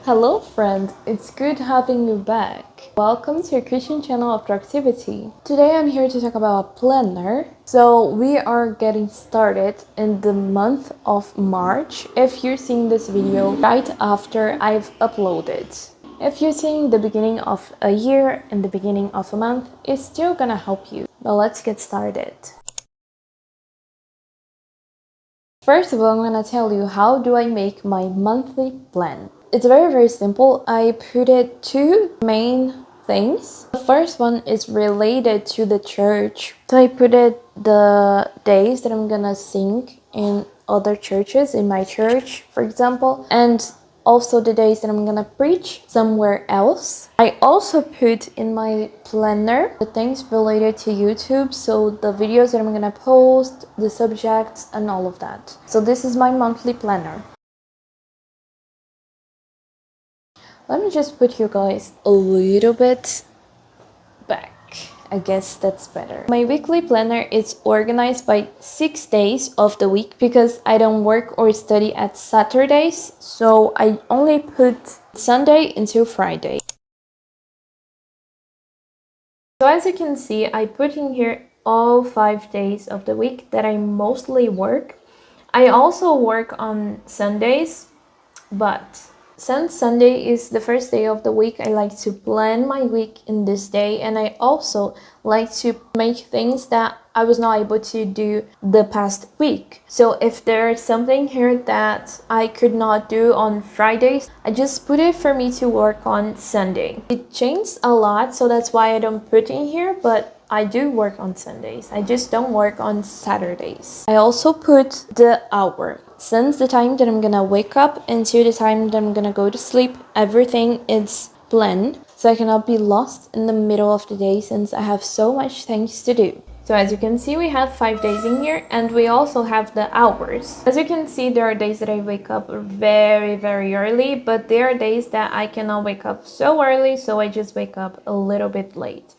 Hello friend, it's good having you back. Welcome to your Christian channel of productivity. Today I'm here to talk about a planner. So we are getting started in the month of March if you're seeing this video right after I've uploaded. If you're seeing the beginning of a year and the beginning of a month, it's still gonna help you. But let's get started. First of all, I'm gonna tell you how do I make my monthly plan. It's very simple. I put it two main things. The first one is related to the church. So I put it the days that I'm gonna sing in other churches, in my church, for example, and also the days that I'm gonna preach somewhere else. I also put in my planner the things related to YouTube, so the videos that I'm gonna post, the subjects, and all of that. So this is my monthly planner. Let me just put you guys a little bit back. I guess that's better. My weekly planner is organized by 6 days of the week because I don't work or study at Saturdays, so I only put Sunday into Friday. So as you can see, I put in here all 5 days of the week that I mostly work. I also work on Sundays, but since Sunday is the first day of the week, I like to plan my week in this day, and I also like to make things that I was not able to do the past week. So if there's something here that I could not do on Fridays, I just put it for me to work on Sunday. It changed a lot, so that's why I don't put in here, but I do work on Sundays. I just don't work on Saturdays. I also put the hour. Since the time that I'm gonna wake up until the time that I'm gonna go to sleep, everything is planned, so I cannot be lost in the middle of the day since I have so much things to do. So as you can see, we have 5 days in here, and we also have the hours. As you can see, there are days that I wake up very early, but there are days that I cannot wake up so early, so I just wake up a little bit late.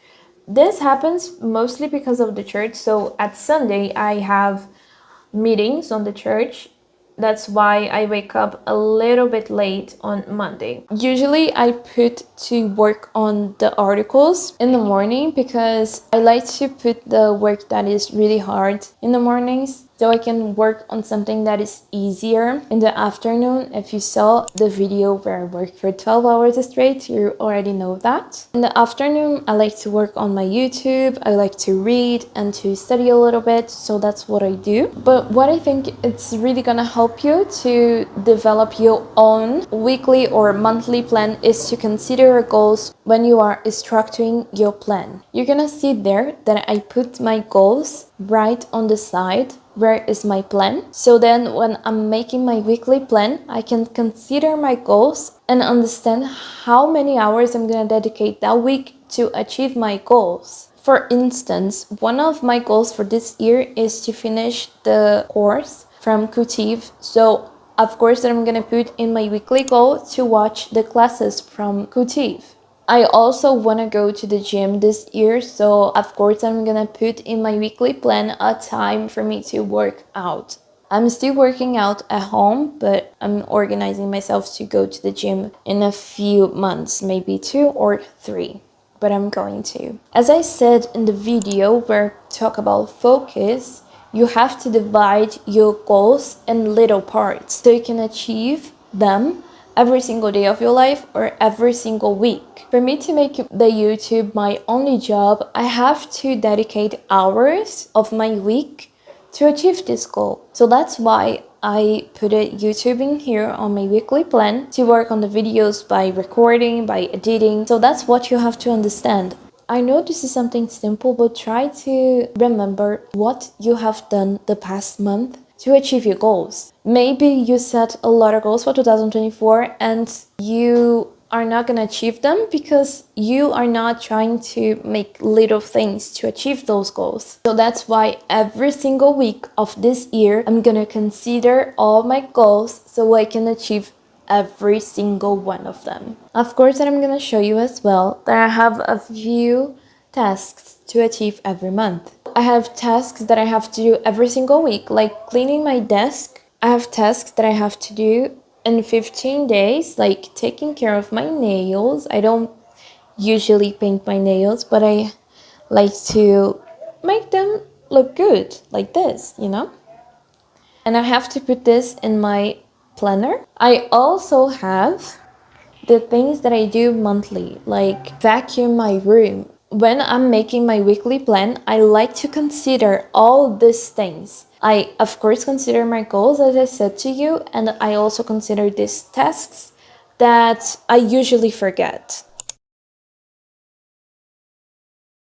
This happens mostly because of the church. So at Sunday, I have meetings on the church. That's why I wake up a little bit late on Monday. Usually I put to work on the articles in the morning because I like to put the work that is really hard in the mornings, so I can work on something that is easier in the afternoon. If you saw the video where I worked for 12 hours straight, you already know that. In the afternoon, I like to work on my YouTube. I like to read and to study a little bit, so that's what I do. But what I think it's really gonna help you to develop your own weekly or monthly plan is to consider your goals when you are structuring your plan. You're gonna see there that I put my goals right on the side. Where is my plan? So then when I'm making my weekly plan, I can consider my goals and understand how many hours I'm gonna dedicate that week to achieve my goals. For instance, one of my goals for this year is to finish the course from Cultiv. So of course that I'm gonna put in my weekly goal to watch the classes from Cultiv. I also want to go to the gym this year, so of course I'm gonna put in my weekly plan a time for me to work out. I'm still working out at home, but I'm organizing myself to go to the gym in a few months, maybe 2 or 3, but I'm going to. As I said in the video where I talk about focus, you have to divide your goals in little parts so you can achieve them every single day of your life or every single week. For me to make the YouTube my only job, I have to dedicate hours of my week to achieve this goal. So that's why I put YouTube in here on my weekly plan to work on the videos by recording, by editing. So that's what you have to understand. I know this is something simple, but try to remember what you have done the past month to achieve your goals. Maybe you set a lot of goals for 2024 and you are not going to achieve them because you are not trying to make little things to achieve those goals. So that's why every single week of this year, I'm going to consider all my goals so I can achieve every single one of them. Of course, that I'm going to show you as well that I have a few tasks to achieve every month. I have tasks that I have to do every single week, like cleaning my desk. I have tasks that I have to do in 15 days, like taking care of my nails. I don't usually paint my nails, but I like to make them look good like this, you know? And I have to put this in my planner. I also have the things that I do monthly, like vacuum my room. When I'm making my weekly plan, I like to consider all these things. I, of course, consider my goals, as I said to you, and I also consider these tasks that I usually forget.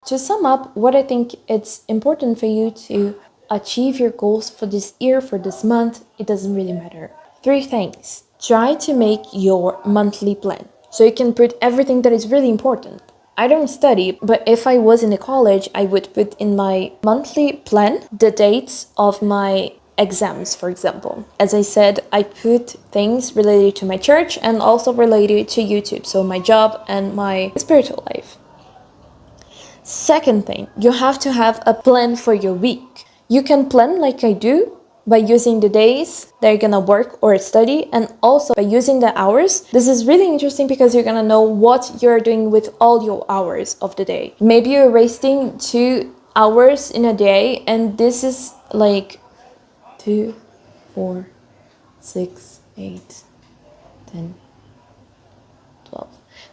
To sum up, what I think it's important for you to achieve your goals for this year, for this month, it doesn't really matter. 3 things. Try to make your monthly plan so you can put everything that is really important. I don't study, but if I was in a college, I would put in my monthly plan the dates of my exams, for example. As I said, I put things related to my church and also related to YouTube, so my job and my spiritual life. Second thing, you have to have a plan for your week. You can plan like I do by using the days that you're gonna work or study, and also by using the hours. This is really interesting because you're gonna know what you're doing with all your hours of the day. Maybe you're wasting 2 hours in a day, and this is like 2, 4, 6, 8, 10, 12.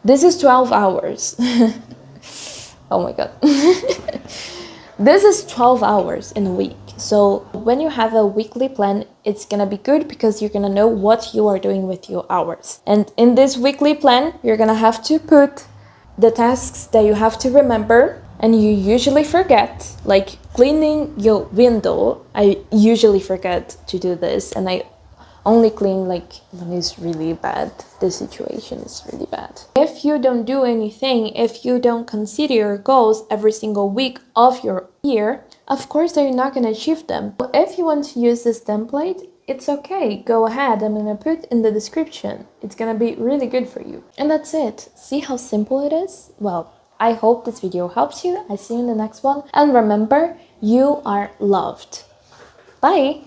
This is 12 hours. Oh my god. This is 12 hours in a week. So when you have a weekly plan, it's gonna be good because you're gonna know what you are doing with your hours. And in this weekly plan, you're gonna have to put the tasks that you have to remember and you usually forget, like cleaning your window. I usually forget to do this, and I only clean like when it's really bad. The situation is really bad. If you don't do anything, if you don't consider your goals every single week of your year, of course you're not gonna achieve them. If you want to use this template, it's okay, go ahead. I'm gonna put in the description. It's gonna be really good for you. And that's it. See how simple it is? Well, I hope this video helps you. I see you in the next one. And remember, you are loved. Bye!